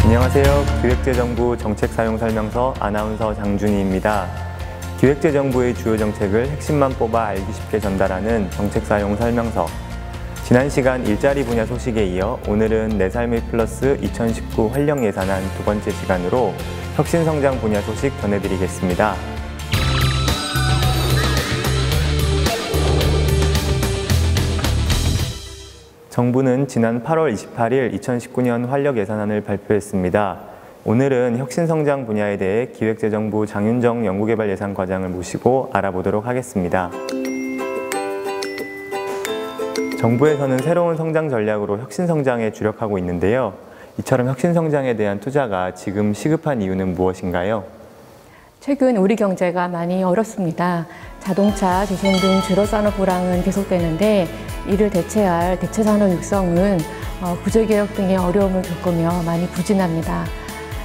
안녕하세요. 기획재정부 정책사용설명서 아나운서 장준희입니다. 기획재정부의 주요 정책을 핵심만 뽑아 알기 쉽게 전달하는 정책사용설명서. 지난 시간 일자리 분야 소식에 이어 오늘은 내 삶의 플러스 2019 활력예산안 두 번째 시간으로 혁신성장 분야 소식 전해드리겠습니다. 정부는 지난 8월 28일 2019년 활력예산안을 발표했습니다. 오늘은 혁신성장 분야에 대해 기획재정부 장윤정 연구개발예산과장을 모시고 알아보도록 하겠습니다. 정부에서는 새로운 성장 전략으로 혁신성장에 주력하고 있는데요. 이처럼 혁신성장에 대한 투자가 지금 시급한 이유는 무엇인가요? 최근 우리 경제가 많이 어렵습니다. 자동차, 재생 등 주로 산업 불황은 계속되는데 이를 대체할 대체산업 육성은 구제개혁 등의 어려움을 겪으며 많이 부진합니다.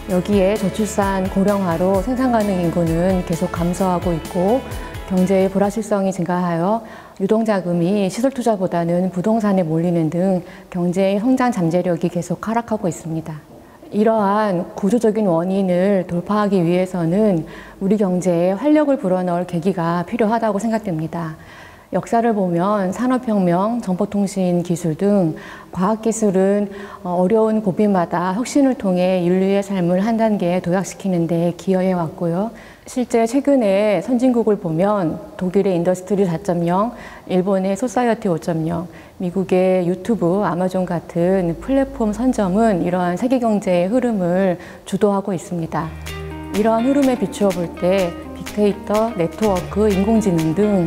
여기에 저출산 고령화로 생산 가능 인구는 계속 감소하고 있고 경제의 불확실성이 증가하여 유동자금이 시설 투자보다는 부동산에 몰리는 등 경제의 성장 잠재력이 계속 하락하고 있습니다. 이러한 구조적인 원인을 돌파하기 위해서는 우리 경제에 활력을 불어넣을 계기가 필요하다고 생각됩니다. 역사를 보면 산업혁명, 정보통신 기술 등 과학기술은 어려운 고비마다 혁신을 통해 인류의 삶을 한 단계 도약시키는 데 기여해 왔고요. 실제 최근에 선진국을 보면 독일의 인더스트리 4.0, 일본의 소사이어티 5.0, 미국의 유튜브, 아마존 같은 플랫폼 선점은 이러한 세계 경제의 흐름을 주도하고 있습니다. 이러한 흐름에 비추어 볼 때 빅데이터, 네트워크, 인공지능 등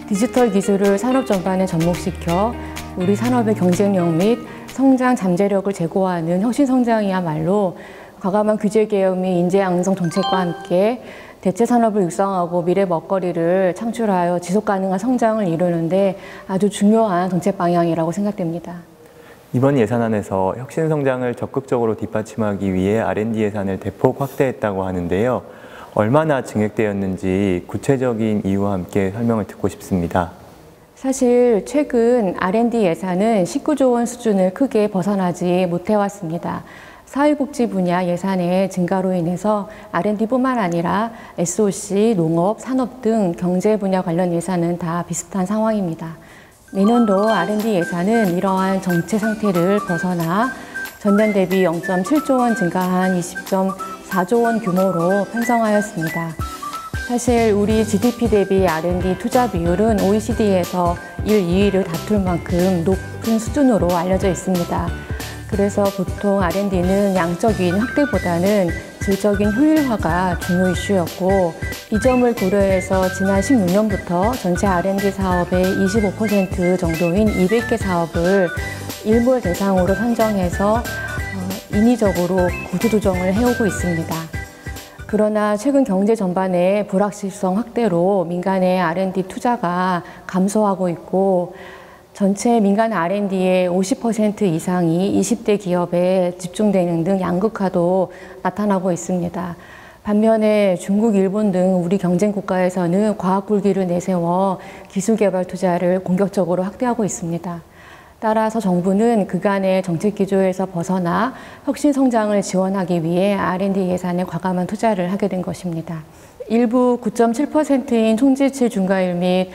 디지털 기술을 산업 전반에 접목시켜 우리 산업의 경쟁력 및 성장 잠재력을 제고하는 혁신성장이야말로 과감한 규제개혁 및 인재 양성 정책과 함께 대체 산업을 육성하고 미래 먹거리를 창출하여 지속가능한 성장을 이루는 데 아주 중요한 정책 방향이라고 생각됩니다. 이번 예산안에서 혁신성장을 적극적으로 뒷받침하기 위해 R&D 예산을 대폭 확대했다고 하는데요. 얼마나 증액되었는지 구체적인 이유와 함께 설명을 듣고 싶습니다. 사실 최근 R&D 예산은 19조 원 수준을 크게 벗어나지 못해왔습니다. 사회복지 분야 예산의 증가로 인해서 R&D뿐만 아니라 SOC, 농업, 산업 등 경제 분야 관련 예산은 다 비슷한 상황입니다. 내년도 R&D 예산은 이러한 정체 상태를 벗어나 전년 대비 0.7조 원 증가한 20.4조 원 규모로 편성하였습니다. 사실 우리 GDP 대비 R&D 투자 비율은 OECD에서 1, 2위를 다툴 만큼 높은 수준으로 알려져 있습니다. 그래서 보통 R&D는 양적인 확대보다는 질적인 효율화가 중요 이슈였고 이 점을 고려해서 지난 16년부터 전체 R&D 사업의 25% 정도인 200개 사업을 일몰 대상으로 선정해서 인위적으로 구조조정을 해오고 있습니다. 그러나 최근 경제 전반의 불확실성 확대로 민간의 R&D 투자가 감소하고 있고 전체 민간 R&D의 50% 이상이 20대 기업에 집중되는 등 양극화도 나타나고 있습니다. 반면에 중국, 일본 등 우리 경쟁 국가에서는 과학 굴기를 내세워 기술 개발 투자를 공격적으로 확대하고 있습니다. 따라서 정부는 그간의 정책 기조에서 벗어나 혁신 성장을 지원하기 위해 R&D 예산에 과감한 투자를 하게 된 것입니다. 일부 9.7%인 총지출 증가율 및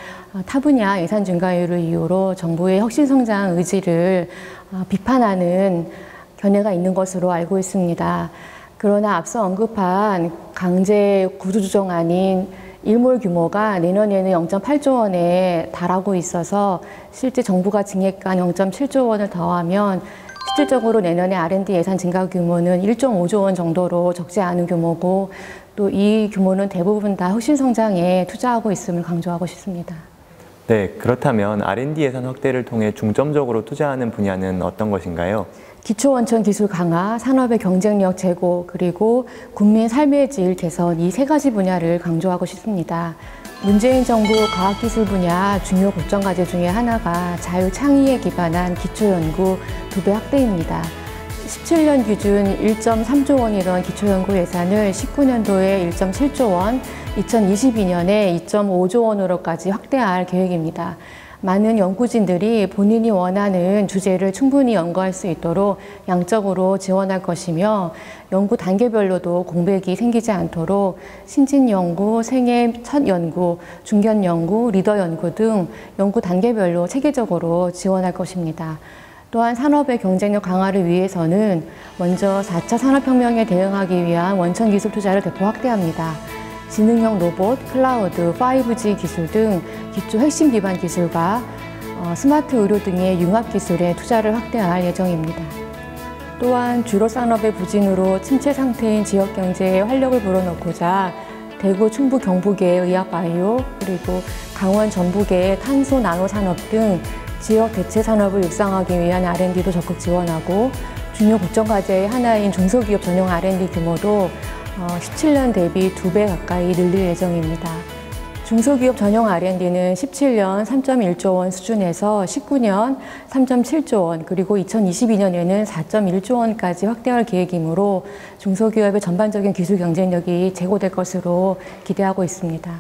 타 분야 예산 증가율을 이유로 정부의 혁신 성장 의지를 비판하는 견해가 있는 것으로 알고 있습니다. 그러나 앞서 언급한 강제 구조조정안인 일몰 규모가 내년에는 0.8조 원에 달하고 있어서 실제 정부가 증액한 0.7조 원을 더하면 실질적으로 내년에 R&D 예산 증가 규모는 1.5조 원 정도로 적지 않은 규모고 또 이 규모는 대부분 다 혁신성장에 투자하고 있음을 강조하고 싶습니다. 네, 그렇다면 R&D 예산 확대를 통해 중점적으로 투자하는 분야는 어떤 것인가요? 기초원천 기술 강화, 산업의 경쟁력 제고, 그리고 국민 삶의 질 개선 이 세 가지 분야를 강조하고 싶습니다. 문재인 정부 과학기술 분야 중요 국정 과제 중에 하나가 자유창의에 기반한 기초연구 2배 확대입니다. 17년 기준 1.3조 원이던 기초연구 예산을 19년도에 1.7조 원, 2022년에 2.5조 원으로까지 확대할 계획입니다. 많은 연구진들이 본인이 원하는 주제를 충분히 연구할 수 있도록 양적으로 지원할 것이며 연구 단계별로도 공백이 생기지 않도록 신진 연구, 생애 첫 연구, 중견 연구, 리더 연구 등 연구 단계별로 체계적으로 지원할 것입니다. 또한 산업의 경쟁력 강화를 위해서는 먼저 4차 산업혁명에 대응하기 위한 원천 기술 투자를 대폭 확대합니다. 지능형 로봇, 클라우드, 5G 기술 등 기초 핵심 기반 기술과 스마트 의료 등의 융합 기술에 투자를 확대할 예정입니다. 또한 주로 산업의 부진으로 침체 상태인 지역 경제에 활력을 불어넣고자 대구, 충북, 경북의 의학바이오, 그리고 강원, 전북의 탄소 나노 산업 등 지역 대체 산업을 육성하기 위한 R&D도 적극 지원하고 중요 국정 과제의 하나인 중소기업 전용 R&D 규모도 17년 대비 2배 가까이 늘릴 예정입니다. 중소기업 전용 R&D는 17년 3.1조 원 수준에서 19년 3.7조 원, 그리고 2022년에는 4.1조 원까지 확대할 계획이므로 중소기업의 전반적인 기술 경쟁력이 제고될 것으로 기대하고 있습니다.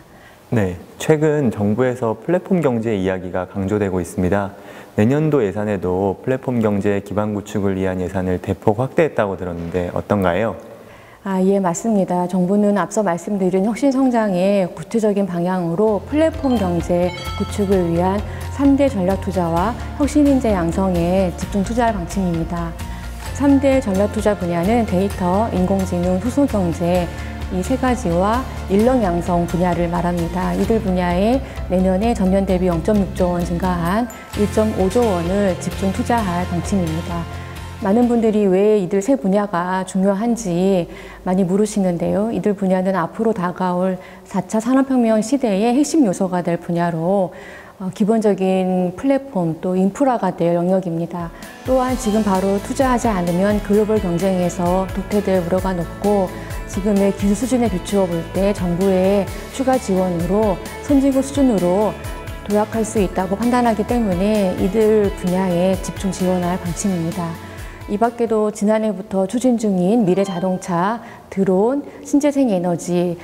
네, 최근 정부에서 플랫폼 경제 이야기가 강조되고 있습니다. 내년도 예산에도 플랫폼 경제 기반 구축을 위한 예산을 대폭 확대했다고 들었는데 어떤가요? 예, 맞습니다. 정부는 앞서 말씀드린 혁신성장의 구체적인 방향으로 플랫폼 경제 구축을 위한 3대 전략 투자와 혁신인재 양성에 집중 투자할 방침입니다. 3대 전략 투자 분야는 데이터, 인공지능, 수소경제 이 세 가지와 인력 양성 분야를 말합니다. 이들 분야에 내년에 전년 대비 0.6조 원 증가한 1.5조 원을 집중 투자할 방침입니다. 많은 분들이 왜 이들 세 분야가 중요한지 많이 물으시는데요. 이들 분야는 앞으로 다가올 4차 산업혁명 시대의 핵심 요소가 될 분야로 기본적인 플랫폼 또 인프라가 될 영역입니다. 또한 지금 바로 투자하지 않으면 글로벌 경쟁에서 도태될 우려가 높고 지금의 기술 수준에 비추어 볼 때 정부의 추가 지원으로 선진국 수준으로 도약할 수 있다고 판단하기 때문에 이들 분야에 집중 지원할 방침입니다. 이 밖에도 지난해부터 추진 중인 미래자동차, 드론, 신재생에너지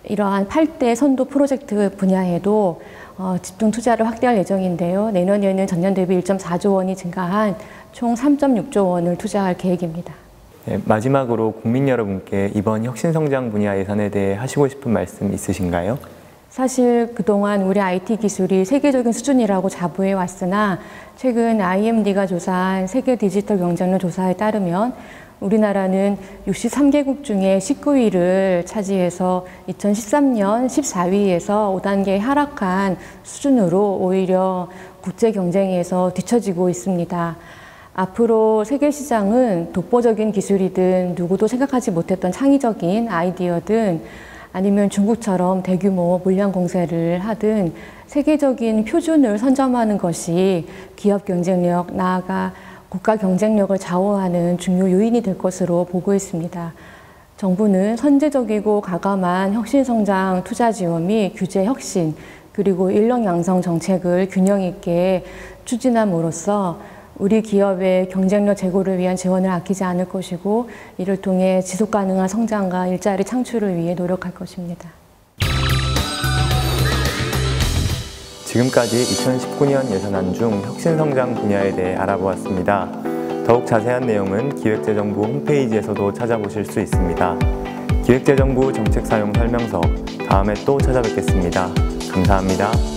이러한 8대 선도 프로젝트 분야에도 집중 투자를 확대할 예정인데요. 내년에는 전년 대비 1.4조 원이 증가한 총 3.6조 원을 투자할 계획입니다. 네, 마지막으로 국민 여러분께 이번 혁신성장 분야 예산에 대해 하시고 싶은 말씀 있으신가요? 사실 그동안 우리 IT 기술이 세계적인 수준이라고 자부해 왔으나 최근 IMD가 조사한 세계 디지털 경쟁력 조사에 따르면 우리나라는 63개국 중에 19위를 차지해서 2013년 14위에서 5단계 하락한 수준으로 오히려 국제 경쟁에서 뒤처지고 있습니다. 앞으로 세계 시장은 독보적인 기술이든 누구도 생각하지 못했던 창의적인 아이디어든 아니면 중국처럼 대규모 물량 공세를 하든 세계적인 표준을 선점하는 것이 기업 경쟁력, 나아가 국가 경쟁력을 좌우하는 중요 요인이 될 것으로 보고 있습니다. 정부는 선제적이고 과감한 혁신성장 투자 지원 및 규제 혁신, 그리고 인력 양성 정책을 균형 있게 추진함으로써 우리 기업의 경쟁력 제고를 위한 지원을 아끼지 않을 것이고 이를 통해 지속 가능한 성장과 일자리 창출을 위해 노력할 것입니다. 지금까지 2019년 예산안 중 혁신성장 분야에 대해 알아보았습니다. 더욱 자세한 내용은 기획재정부 홈페이지에서도 찾아보실 수 있습니다. 기획재정부 정책사용 설명서, 다음에 또 찾아뵙겠습니다. 감사합니다.